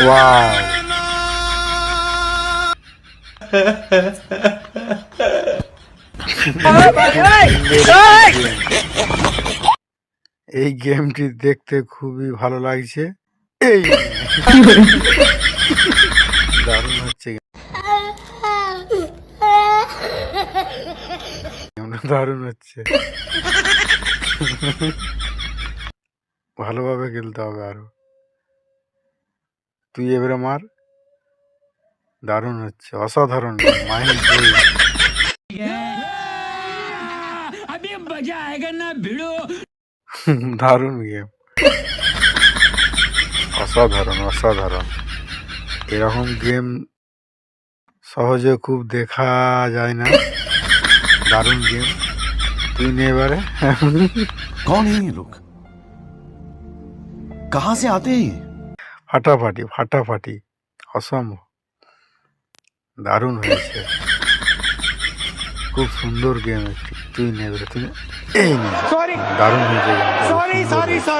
Wow, এই গেমটি দেখতে খুবই ভালো লাগছে। এই দারুণ হচ্ছে, গেমটা দারুণ হচ্ছে। ভালোভাবে খেলতে হবে আরো। তুই এবারে মার, দারুণ হচ্ছে, অসাধারণ মাইন্ড ব্লোয়িং। দারুণ গেম, অসাধারণ অসাধারণ। এরকম গেম সহজে খুব দেখা যায় না। দারুণ গেম, তুই নে এবারে। कौन है ये लोग? कहां से आते हैं ये? ফাটাফাটি ফাটাফাটি, অসম্ভব, দারুণ হয়েছে, খুব সুন্দর গেম একটি। তুই নে এবারে, তুই নে। এই নে, দারুণ হয়েছে গেমটা।